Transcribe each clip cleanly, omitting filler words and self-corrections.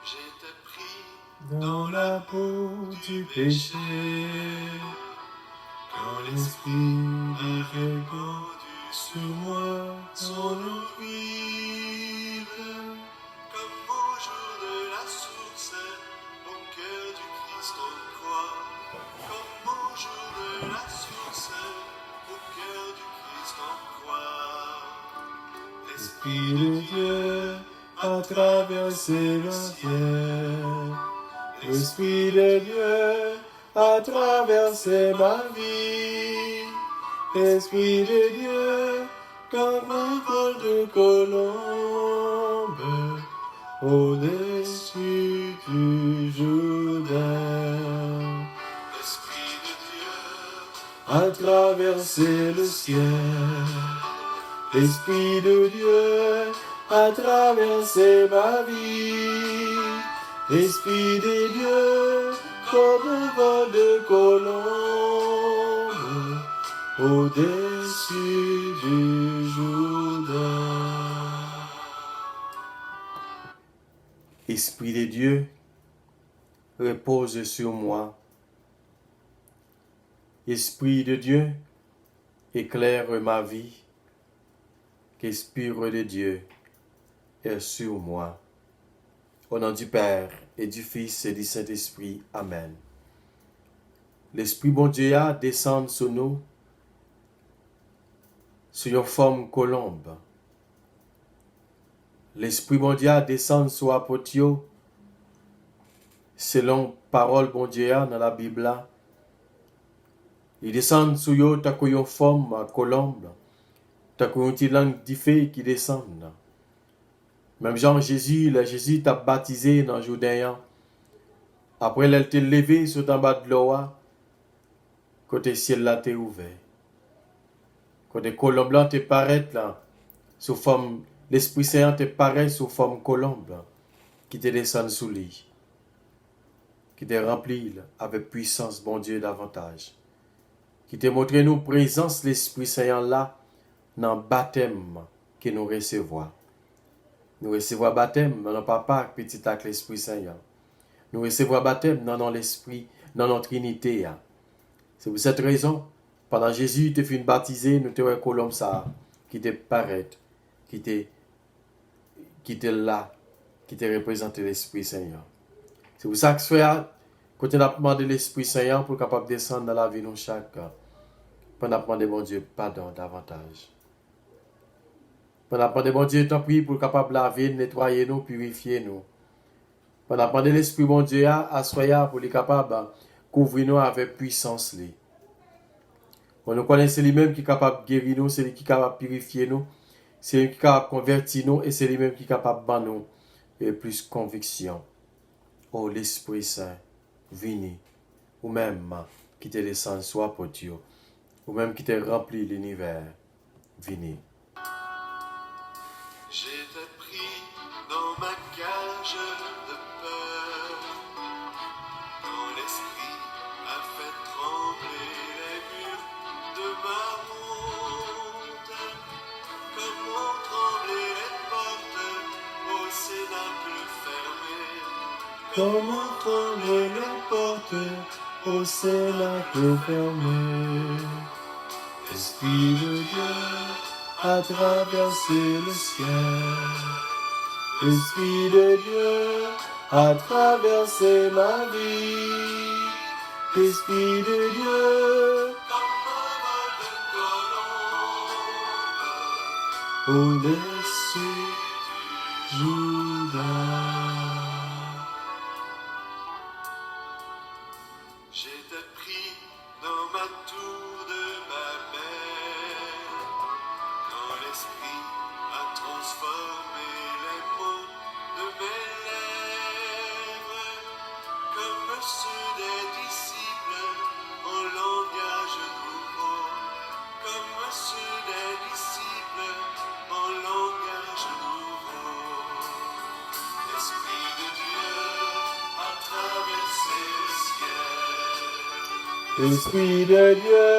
J'étais pris dans la peau du péché, quand l'esprit avait répandu sur moi son eau vive, comme au jour de la source, au cœur du Christ on croit, comme au jour de la source, au cœur du Christ on croit. L'Esprit de Dieu a traversé le ciel. L'Esprit de Dieu a traversé ma vie. L'Esprit de Dieu, comme un vol de colombe, au-dessus du Jourdain. L'Esprit de Dieu a traversé le ciel. L'Esprit de Dieu a traversé ma vie. L'Esprit de Dieu, comme un vol de colombe, au-dessus du Jourdain. Esprit de Dieu, repose sur moi. Esprit de Dieu, éclaire ma vie. Qu'Esprit de Dieu est sur moi. Au nom du Père, et du Fils, et du Saint-Esprit. Amen. L'Esprit bon Dieu a descend sur nous, sur une forme colombe. L'Esprit bon Dieu a descend sur l'apôtre, selon parole bon Dieu dans la Bible. Il descend sur eux, t'as une forme colombe, t'as une langue différente qui descend. Même Jean Jésus t'a baptisé dans le Jourdain. Après, elle t'a levé sur en bas de l'eau, côté ciel là t'est ouvert. Côté colombe là t'est paraît là, sous forme, l'Esprit Saint te paraît sous forme colombe là, qui te descend sous lui, qui te remplit là, avec puissance, bon Dieu, davantage. Qui te montre nous présence l'Esprit Saint là, dans le baptême que nous recevons. Nous recevons le baptême dans notre papa, petit avec l'Esprit Saint. Nous recevons le baptême dans l'Esprit, dans notre Trinité. C'est pour cette raison, pendant Jésus te fait baptiser, nous te voyons comme ça, qui te paraît, qui te là, qui te représente l'Esprit Saint. C'est pour ça que soit, quand on a demandé l'Esprit Saint pour capable descendre dans la vie de chaque, pendant qu'on a demandé, mon Dieu, pardon davantage. Pendant qu'on a demandé, mon Dieu, t'en prie pour capable laver, nettoyer nous, purifier nous. Pendant qu'on a demandé l'Esprit, mon Dieu, à soya pour les capable couvrir nous avec puissance. On nous connaît, c'est lui-même qui est capable de guérir nous, c'est lui qui est capable de purifier nous, c'est lui qui est capable de convertir nous, et c'est lui-même qui est capable de battre nous et plus conviction. Oh, l'Esprit Saint, venez, ou même qui te descend soit pour Dieu, ou même qui te remplit l'univers, venez. J'étais pris dans ma cage de peur, quand l'Esprit a fait trembler les murs de ma honte, comme ont tremblé les portes au cénacle fermé, comme ont tremblé les portes au cénacle fermé. L'Esprit de Dieu a traversé le ciel. L'Esprit de Dieu a traversé ma vie. L'Esprit de Dieu, comme un vol de colombe, au-dessus du Jourdain. J'étais pris dans ma tour de Babel, quand l'Esprit a transformé les mots de mes lèvres, comme ceux des disciples en langage nouveau, comme ceux des disciples en langage nouveau. L'Esprit de Dieu a traversé le ciel. L'Esprit de Dieu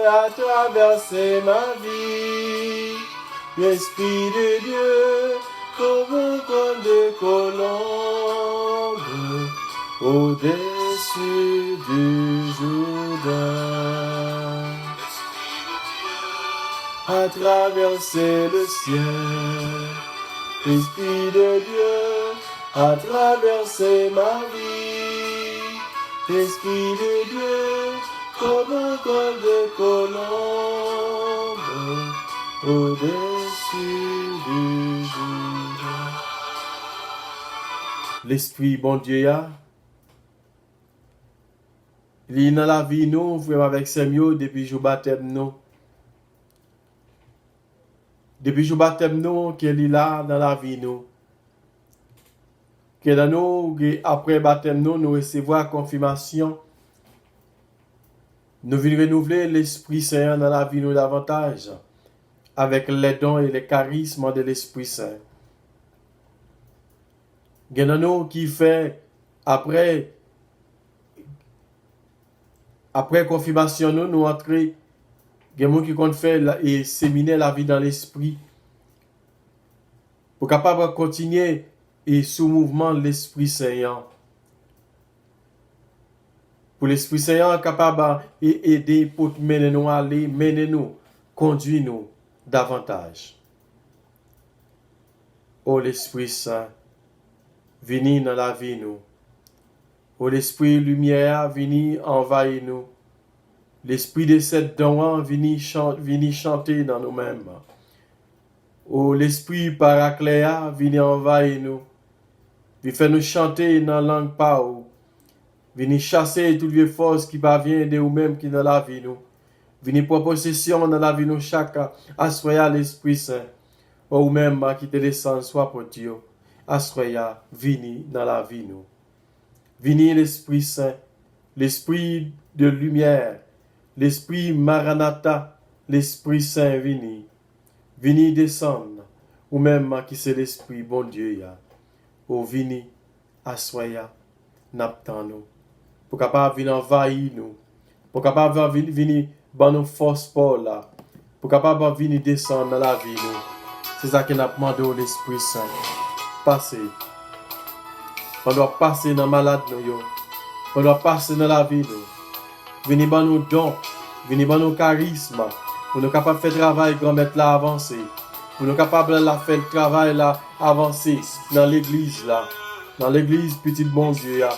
a traversé ma vie. L'Esprit de Dieu, comme un vol de colombe, au-dessus du Jourdain, a traversé le ciel. L'Esprit de Dieu a traversé ma vie. L'Esprit de Dieu comme un col de colombe au-dessus du Jourdain. L'Esprit bon Dieu il est dans la vie nous, frère avec Samuel depuis jour baptême nous. Depuis jour baptême nous, qu'il est là dans la vie nous. Que dans nous, après baptême nous recevons la confirmation. Nous venons renouveler l'Esprit Saint dans la vie nous davantage, avec les dons et les charismes de l'Esprit Saint. Il y a nous qui fait après confirmation nous entrer. Il y a des gens qui comptent faire et séminer la vie dans l'esprit. Pour capable continuer et sous mouvement de l'Esprit Saint. Pour l'Esprit Saint capable d'aider pour mener nous aller, mener nous, conduire nous davantage. Oh l'Esprit Saint, venez dans la vie nous. Oh l'Esprit lumière, venez envahir nous. L'Esprit de cette don, venez chanter dans nous-mêmes. Oh l'Esprit paracléa, venez envahir nous. Venez faire nous chanter dans la langue par venez chasser toutes les forces qui parviennent de nous-mêmes qui dans la vie nous. Venez prendre possession dans la vie nous chaque assoya l'Esprit Saint. Ou même qui te descend soit pour Dieu. Assoya, venez dans la vie nous. Venez l'Esprit Saint, l'Esprit de lumière, l'Esprit Maranatha, l'Esprit Saint venez. Venez descendre. Ou même qui c'est l'Esprit bon Dieu ya. Ou venez assoya, n'attend nous. Pour capable venir envahir nous. Pour capable venir dans nos forces pour là. Pour capable venir descendre dans la vie nous. C'est ça que nous demandons l'Esprit Saint. Passer. On doit passer dans malade nous. On doit passer dans la vie nous. Venez dans nos dons. Venez dans nos charismes. Pour nous capables de faire travail grand mettre là avancer. Pour nous capables de faire le travail là avancer dans l'église là. Dans l'église petit bon Dieu là.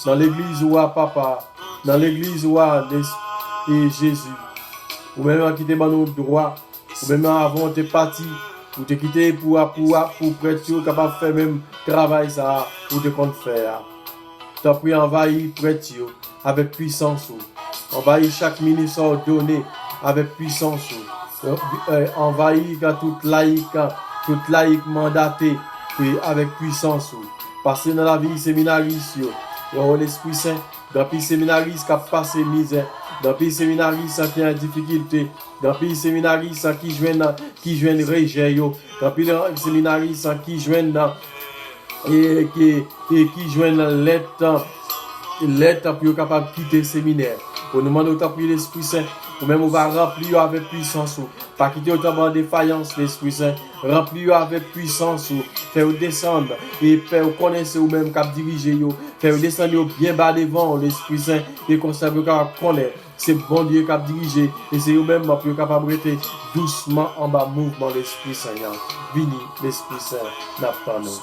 Dans l'église où a papa. Dans l'église où a Jésus. Ou même quitter nos droits. Ou même avant de partir. Ou te quitter pour prêtre capable de faire même travail ça. Ou te compte faire. T'as pris envahir prêtre avec puissance. Envahir chaque ministre donné avec puissance. Envahir toute laïque mandatée avec puissance. Passer dans la vie séminariste. L'Esprit Saint, dans les séminaristes qui passent misère, dans les séminaristes qui ont des difficultés, dans les séminaristes qui joignent rejet, dans les séminaristes qui joignent l'aide pour être capable de quitter le séminaire. Pour nous demander autant pour l'Esprit Saint, ou même on va remplir avec puissance, pas quitter autant de défaillance l'Esprit Saint, remplir avec puissance, faire descendre et faire connaître ou même cap diriger, faire descendre bien bas devant l'Esprit Saint et conserver capable connaître. C'est bon Dieu qui a dirigé et c'est eux-mêmes qui sont capables de rester doucement en bas mouvement l'Esprit Saint. Vini l'Esprit Saint, n'attend nous.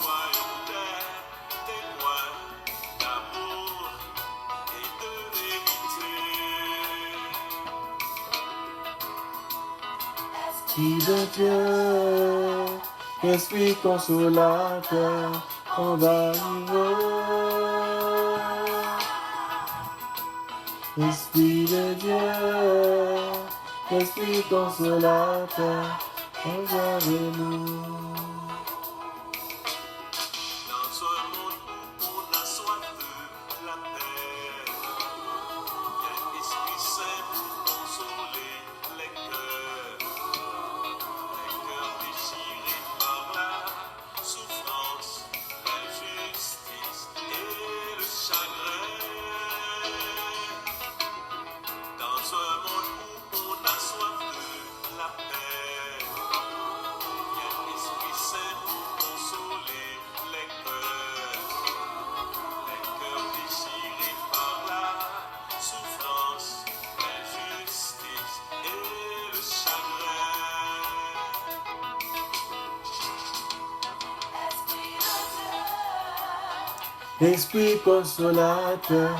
De Dieu, Esprit consolateur, envahir. Esprit de Dieu, Esprit consolateur, envahir-nous. Consoler les cœurs déchirés. Esprit consolateur,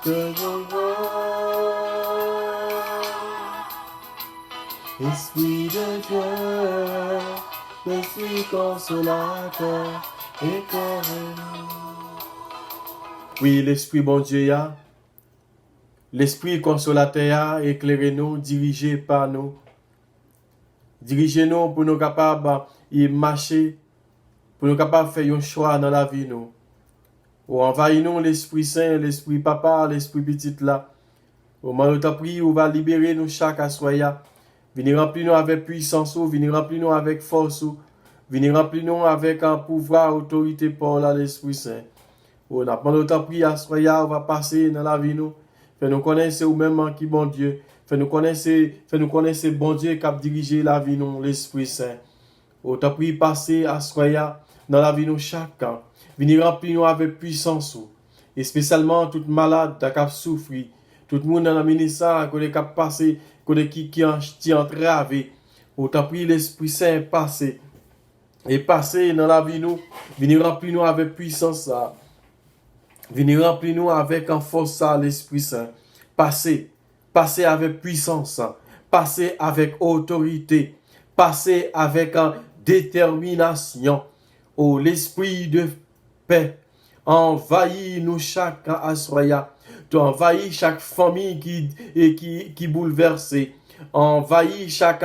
que je vois. Esprit de Dieu, Esprit consolateur, éclaire-nous. Oui, l'Esprit bon Dieu, ya. L'Esprit consolateur, éclairez-nous, dirigez par nous. Dirigez-nous pour nous capables de marcher, pour nous capables de faire un choix dans la vie. Nous. Ou envahis-nous l'Esprit Saint, l'Esprit Papa, l'Esprit Petit là. Au moment où tu as prié, on va libérer nous chaque assoya. Venez remplir nous avec puissance, venez remplir nous avec force, venez remplir nous avec un pouvoir, autorité pour l'Esprit Saint. On a pendant ta prière, on va passer dans la vie nous. Fais nous connaître ou même qui bon Dieu. Fais nous connaître bon Dieu qui a dirigé la vie nous, l'Esprit Saint. On t'a prié passer à soya dans la vie nous chacun. Venir remplir nous avec puissance. Et spécialement tout malade qui a souffert. Tout le monde dans la ministère qui a passé, qui a entravé. On t'a prié l'Esprit Saint passer. Et passer dans la vie nous. Venir remplir nous avec puissance. Venez remplir nous avec en force l'Esprit Saint. Passez avec puissance. Passez avec autorité. Passez avec détermination. Oh, l'Esprit de paix. Envahis nous chaque assoya. Tu envahis chaque famille qui bouleversée. Envahis chaque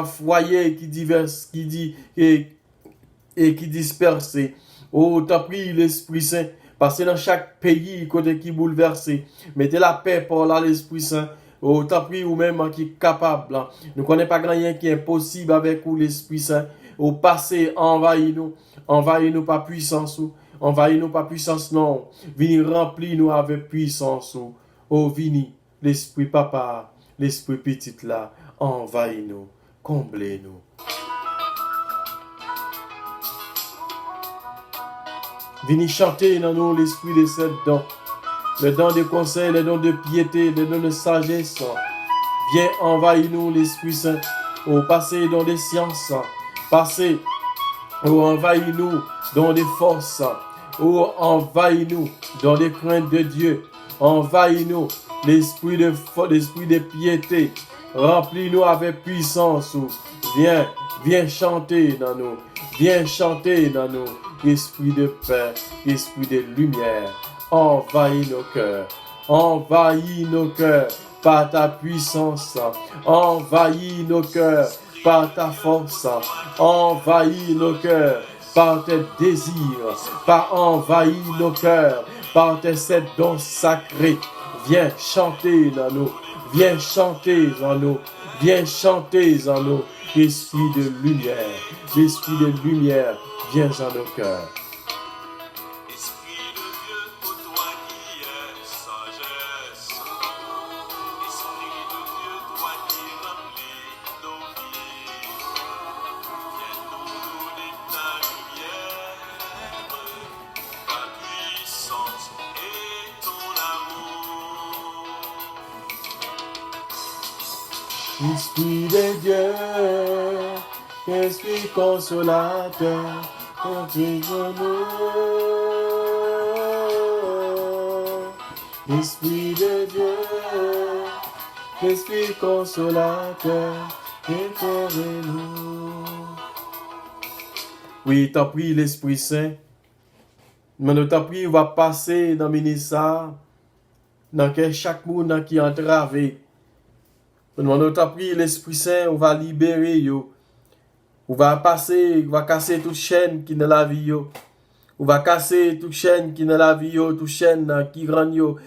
foyer qui dispersé. Oh, t'as pris l'Esprit Saint. Passez dans chaque pays côté qui bouleversé. Mettez la paix pour l'Esprit Saint. Oh, t'as pris ou même qui est capable. Nous ne connaissons pas grand rien qui est impossible avec vous, l'Esprit Saint. Au passé, envahis-nous. Envahis-nous par puissance. Envahis-nous par puissance, non. Venez remplir nous avec puissance. Oh, venez, l'Esprit Papa, l'Esprit Petit là. Envahis-nous. Comblez-nous. Venez chanter dans nous l'esprit de cette dons. Le don de conseil, le don de piété, le don de sagesse. Viens envahir nous l'Esprit Saint. Oh, passez dans des sciences. Passez. Oh, envahir nous dans des forces. Oh, envahir nous dans des craintes de Dieu. Envahir nous l'esprit de piété. Remplis-nous avec puissance. Viens chanter dans nous. Viens chanter dans nous. Esprit de paix, esprit de lumière, envahis nos cœurs par ta puissance, envahis nos cœurs par ta force, envahis nos cœurs par tes désirs, envahis nos cœurs par tes sept dons sacrés. Viens chanter dans nous, viens chanter en nous, viens chanter en nous, esprit de lumière, viens en nos cœurs. Esprit de Dieu, pour toi qui es sagesse. Esprit de Dieu, toi qui remplis nos vies. Viens nous donner ta lumière, ta puissance et ton amour. Esprit de Dieu, Esprit consolateur, conduis-nous. Esprit de Dieu, Esprit consolateur, éclairez-nous. Oui, t'as pris l'Esprit Saint. Mais t'as pris, on va passer dans le ministère, dans chaque monde qui est entravé. Nous t'as pris l'Esprit Saint, on va libérer yo. On va casser toute chaîne qui est dans la vie yo. On va casser toute chaîne qui est dans la vie yo, toute chaîne qui rend yo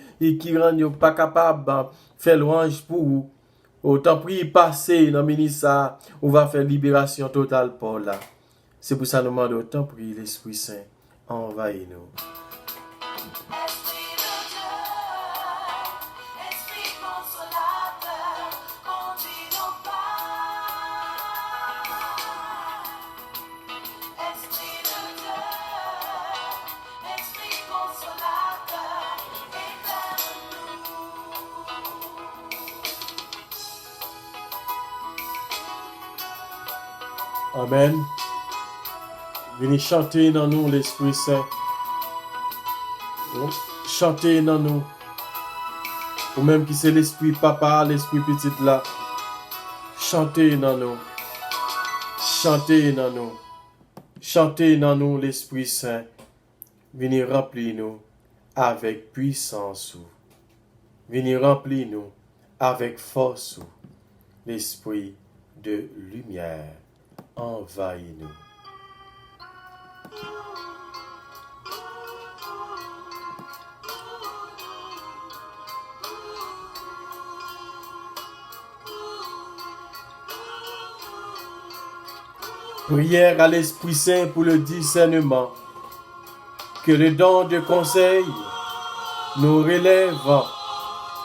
pas capable de faire louange pour vous. Autant pris passer dans le ministère, on va faire libération totale pour là. C'est pour ça que nous demandons autant pris l'Esprit Saint, envahis-nous. Amen. Venez chanter dans nous l'Esprit Saint. Chantez dans nous. Ou même qui c'est l'esprit papa, l'esprit petit là. Chantez dans nous. Chantez dans nous. Chantez dans nous l'Esprit Saint. Venez remplir nous avec puissance. Venez remplir nous avec force. L'Esprit de lumière envahit nous. Prière à l'Esprit Saint pour le discernement. Que le don de conseil nous relève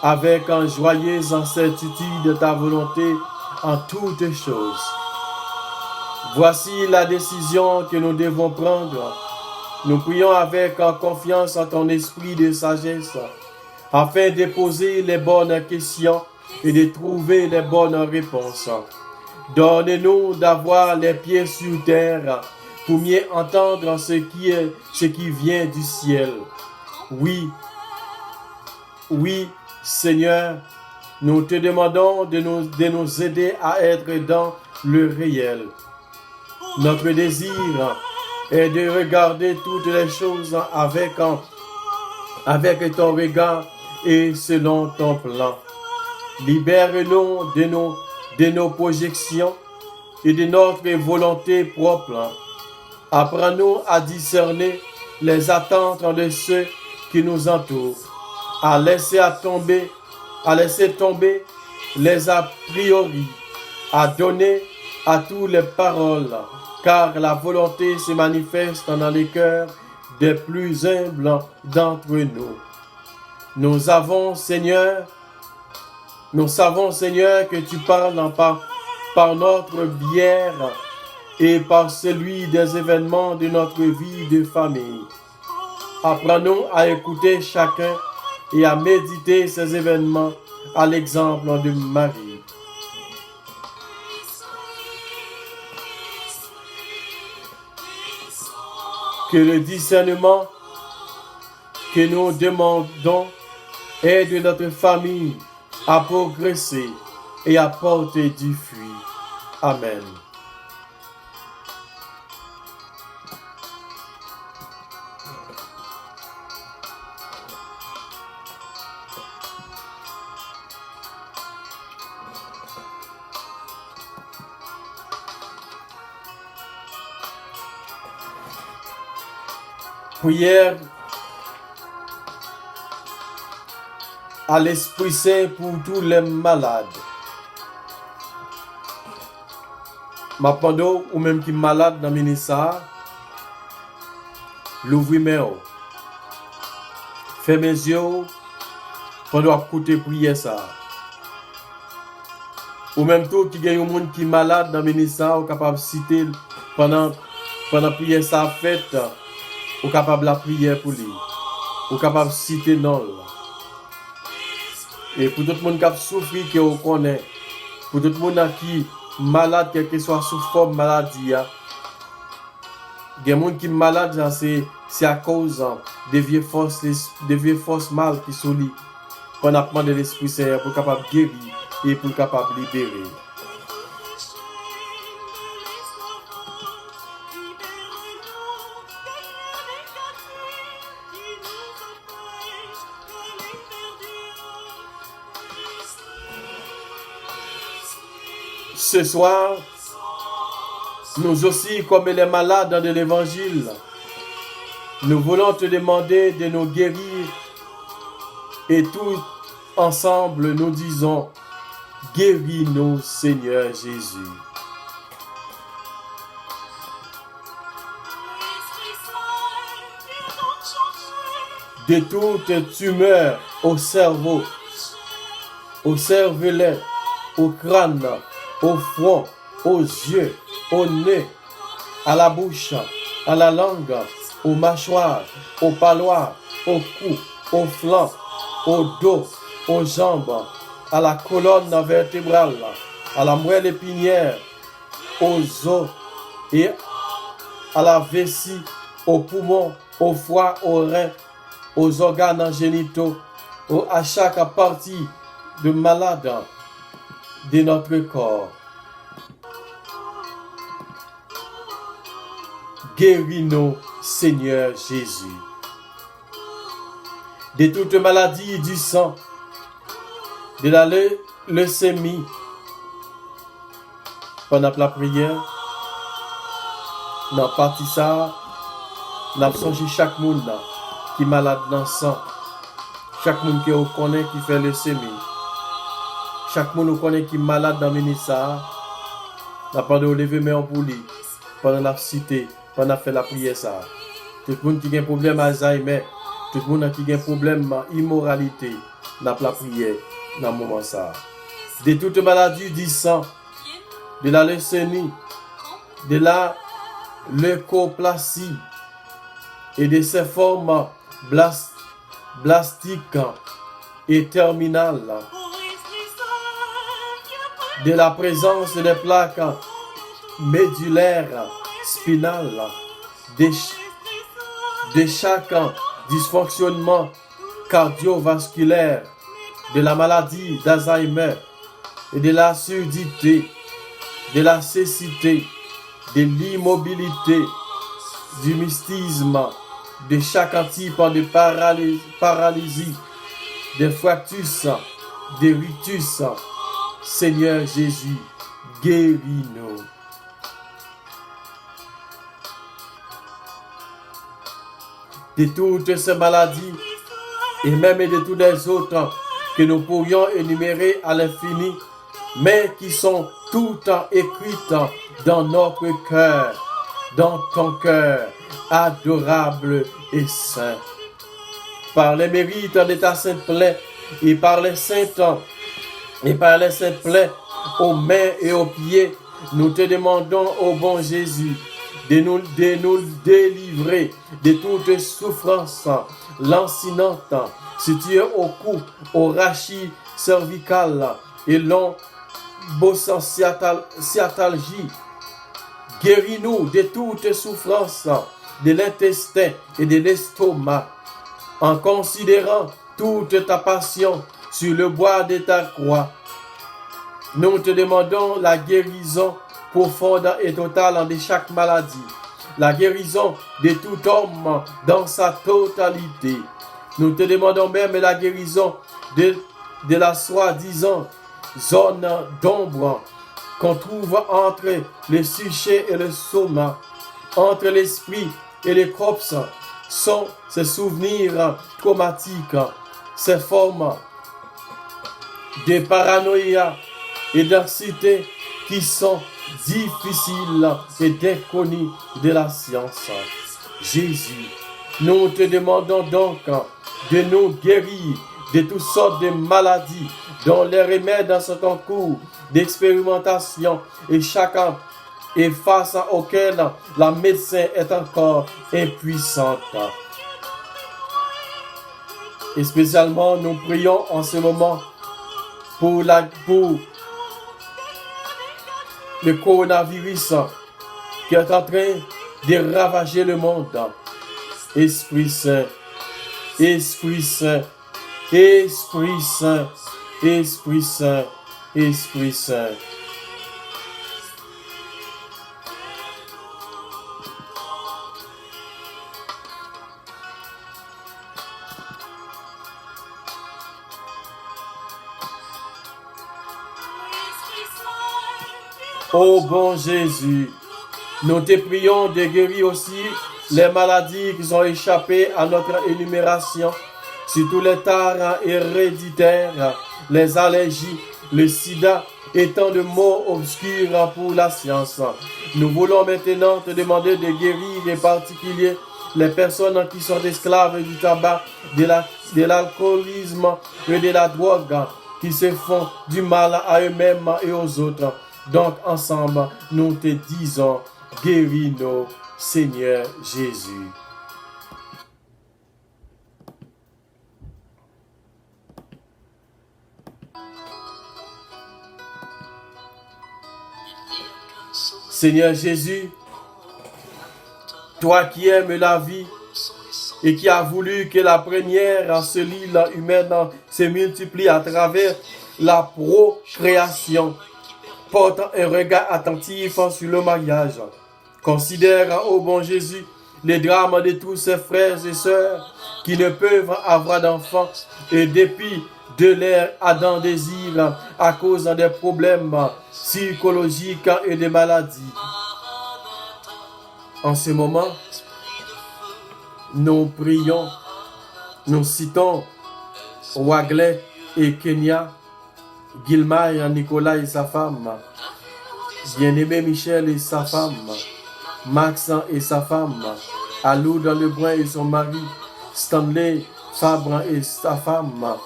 avec un joyeuse incertitude de ta volonté en toutes choses. Voici la décision que nous devons prendre. Nous prions avec confiance en ton esprit de sagesse, afin de poser les bonnes questions et de trouver les bonnes réponses. Donne-nous d'avoir les pieds sur terre pour mieux entendre ce qui vient du ciel. Oui, Seigneur, nous te demandons de nous aider à être dans le réel. Notre désir est de regarder toutes les choses avec ton regard et selon ton plan. Libère-nous de nos projections et de notre volonté propre. Apprends-nous à discerner les attentes de ceux qui nous entourent, à laisser tomber les a priori, à donner à tous les paroles, car la volonté se manifeste dans les cœurs des plus humbles d'entre nous. Nous savons, Seigneur, que tu parles par notre bière et par celui des événements de notre vie de famille. Apprends-nous à écouter chacun et à méditer ces événements à l'exemple de Marie. Que le discernement que nous demandons aide notre famille à progresser et à porter du fruit. Amen. Prière à l'Esprit Saint pour tous les malades. Ma pando ou même qui malade dans le ministère, l'ouvrir mes yeux. Fais mes yeux pendant que écouter prier ça. Ou même tout qui gagne un monde qui malade dans le ministère, ou capable de citer pendant prier ça fête. Ou capable de prier pour lui. Ou capable de citer non. Et pour tout le monde qui a souffert, qui on connaît. Pour tout le monde qui est malade, quelle que soit sous forme maladie. Il y a des gens qui sont malades, c'est à cause des vieilles forces mal qui sont liées. On a demandé l'Esprit Saint pour capable de guérir et pour capable de libérer. Ce soir, nous aussi, comme les malades de l'Évangile, nous voulons te demander de nous guérir et tous ensemble nous disons, guéris-nous Seigneur Jésus. De toute tumeur au cerveau, au cervelet, au crâne, au front, aux yeux, au nez, à la bouche, à la langue, aux mâchoires, aux paloirs, au cou, au flanc, au dos, aux jambes, à la colonne vertébrale, à la moelle épinière, aux os et à la vessie, aux poumons, au foie, aux reins, aux organes génitaux, à chaque partie de malade de notre corps. Guéris-nous, Seigneur Jésus, de toute maladie du sang, de la leucémie. Pendant la prière, dans la partie ça, nous avons songé chaque monde qui est malade dans le sang, chaque monde qui connaît qui fait leucémie, chaque monde qui connaît qui est malade dans le ministère. Nous avons de lever main pour lui, pendant la cité, pendant la fait la prière ça. Tout le monde qui a un problème Alzheimer, tout le monde qui a un problème immoralité, dans la prière, dans le moment ça. De toute maladie du sang, de la leucémie, de la leucoplasie et de ses formes blastiques et terminales, de la présence des plaques médulaires spinales, de chaque dysfonctionnement cardiovasculaire, de la maladie d'Alzheimer et de la surdité, de la cécité, de l'immobilité, du mystisme, de chaque type de paralysie, de fractus, de rictus. Seigneur Jésus, guéris-nous. De toutes ces maladies et même de toutes les autres que nous pourrions énumérer à l'infini, mais qui sont toutes écrites dans notre cœur, dans ton cœur, adorable et saint. Par les mérites de ta sainte plaie et par les saintes plaies aux mains et aux pieds, nous te demandons, ô bon Jésus, de nous délivrer de toute souffrance lancinante située au cou, au rachis cervical et lombocytalgie. Guéris-nous de toute souffrance de l'intestin et de l'estomac, en considérant toute ta passion sur le bois de ta croix. Nous te demandons la guérison profonde et totale de chaque maladie, la guérison de tout homme dans sa totalité. Nous te demandons même la guérison de la soi-disant zone d'ombre qu'on trouve entre le psyché et le soma, entre l'esprit et le corps, sont ces souvenirs traumatiques, ces formes de paranoïa et d'anxiété qui sont difficiles et inconnues de la science. Jésus, nous te demandons donc de nous guérir de toutes sortes de maladies dont les remèdes sont en cours d'expérimentation et chacun et face auquel la médecine est encore impuissante. Et spécialement, nous prions en ce moment pour le coronavirus qui est en train de ravager le monde. Esprit Saint, Esprit Saint, Esprit Saint, Esprit Saint, Esprit Saint. Ô bon Jésus, nous te prions de guérir aussi les maladies qui ont échappé à notre énumération, surtout les tares héréditaires, les allergies, le sida et tant de mots obscurs pour la science. Nous voulons maintenant te demander de guérir en particulier les personnes qui sont esclaves du tabac, de l'alcoolisme et de la drogue, qui se font du mal à eux-mêmes et aux autres. Donc ensemble, nous te disons, guéris-nous, Seigneur Jésus. Seigneur Jésus, toi qui aimes la vie et qui a voulu que la première cellule humaine se multiplie à travers la procréation, porte un regard attentif sur le mariage. Considère, ô bon Jésus, les drames de tous ses frères et sœurs qui ne peuvent avoir d'enfants et dépit de leur ardent désir à cause des problèmes psychologiques et des maladies. En ce moment, nous prions, nous citons Wagley et Kenya, Gilmay, Nicolas et sa femme, bien-aimé Michel et sa femme, Max et sa femme, Alou dans le Brun et son mari, Stanley Fabre et sa femme,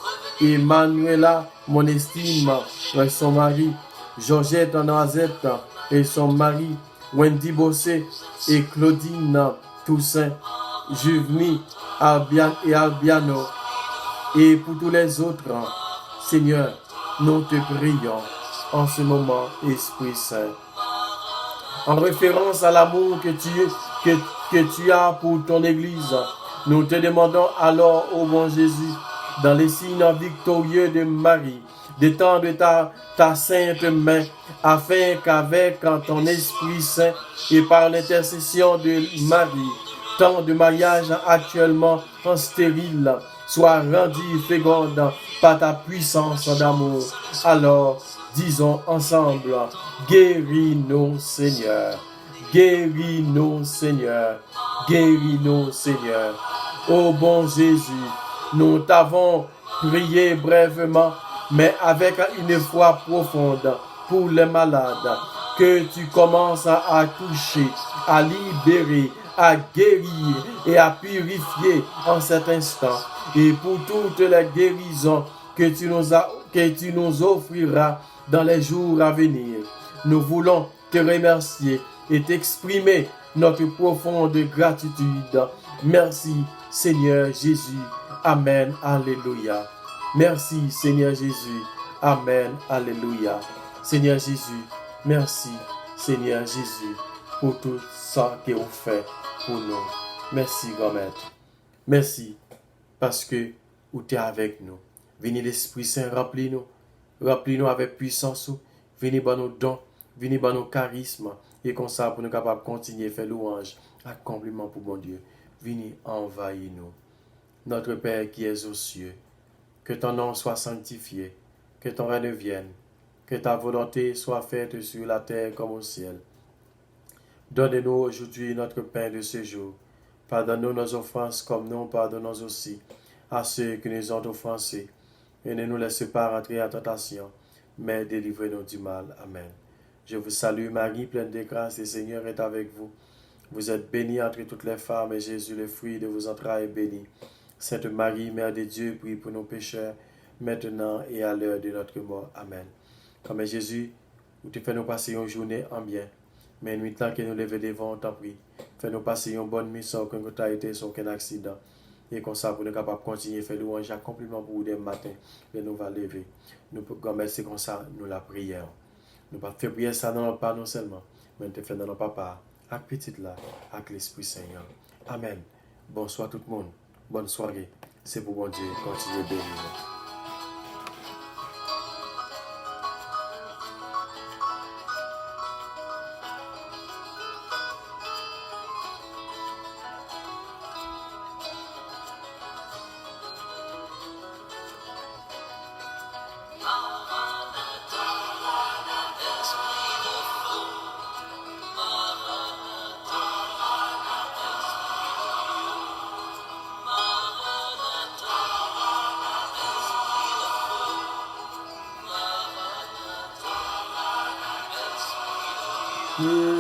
et Manuela Monestime et son mari, Georgette Noisette et son mari, Wendy Bossé et Claudine Toussaint, Juveni, Albian et Albiano, et pour tous les autres, Seigneur, nous te prions en ce moment, Esprit Saint. En référence à l'amour que tu as pour ton Église, nous te demandons alors, ô bon Jésus, dans les signes victorieux de Marie, d'étendre ta sainte main, afin qu'avec ton Esprit Saint et par l'intercession de Marie, tant de mariages actuellement en stérile soient rendus fécondes par ta puissance d'amour. Alors, disons ensemble, guéris-nous, Seigneur. Guéris-nous, Seigneur. Guéris-nous, Seigneur. Ô bon Jésus, nous t'avons prié brièvement, mais avec une foi profonde pour les malades, que tu commences à toucher, à libérer, à guérir et à purifier en cet instant. Et pour toutes les guérisons que tu nous offriras dans les jours à venir, nous voulons te remercier et t'exprimer notre profonde gratitude. Merci Seigneur Jésus. Amen. Alléluia. Merci Seigneur Jésus. Amen. Alléluia. Seigneur Jésus, merci Seigneur Jésus pour tout ça que vous faites pour nous. Merci grand maître. Merci parce que vous êtes avec nous. Venez l'Esprit Saint, remplis-nous. Remplis-nous avec puissance. Venez par nos dons. Venez par nos charismes. Et comme ça, pour nous capables de continuer à faire louange, accomplissement pour bon Dieu. Venez envahir nous. Notre Père qui es aux cieux, que ton nom soit sanctifié, que ton règne vienne, que ta volonté soit faite sur la terre comme au ciel. Donne-nous aujourd'hui notre pain de ce jour. Pardonne-nous nos offenses comme nous pardonnons aussi à ceux qui nous ont offensés. Et ne nous laisse pas rentrer en tentation, mais délivrez-nous du mal. Amen. Je vous salue Marie, pleine de grâce, le Seigneur est avec vous. Vous êtes bénie entre toutes les femmes, et Jésus, le fruit de vos entrailles, est béni. Sainte Marie, Mère de Dieu, prie pour nos pécheurs, maintenant et à l'heure de notre mort. Amen. Comme Jésus, où tu fais nous passer une journée en bien, mais nuit temps que nous lever devant, on t'en prie. Fais-nous passer une bonne nuit sans aucun été, sans aucun accident. Et comme ça, pour nous capables de continuer à faire louange, accomplissement pour vous dès matin, et nous va lever. Nous pouvons c'est comme ça, nous la prière. Nous ne faisons pas prier ça dans pas non seulement, mais nous te faisons dans notre papa, avec petite là, avec l'Esprit Seigneur. Amen. Bonsoir tout le monde. Bonne soirée. C'est pour bon Dieu. Continuez de bénir. Yeah.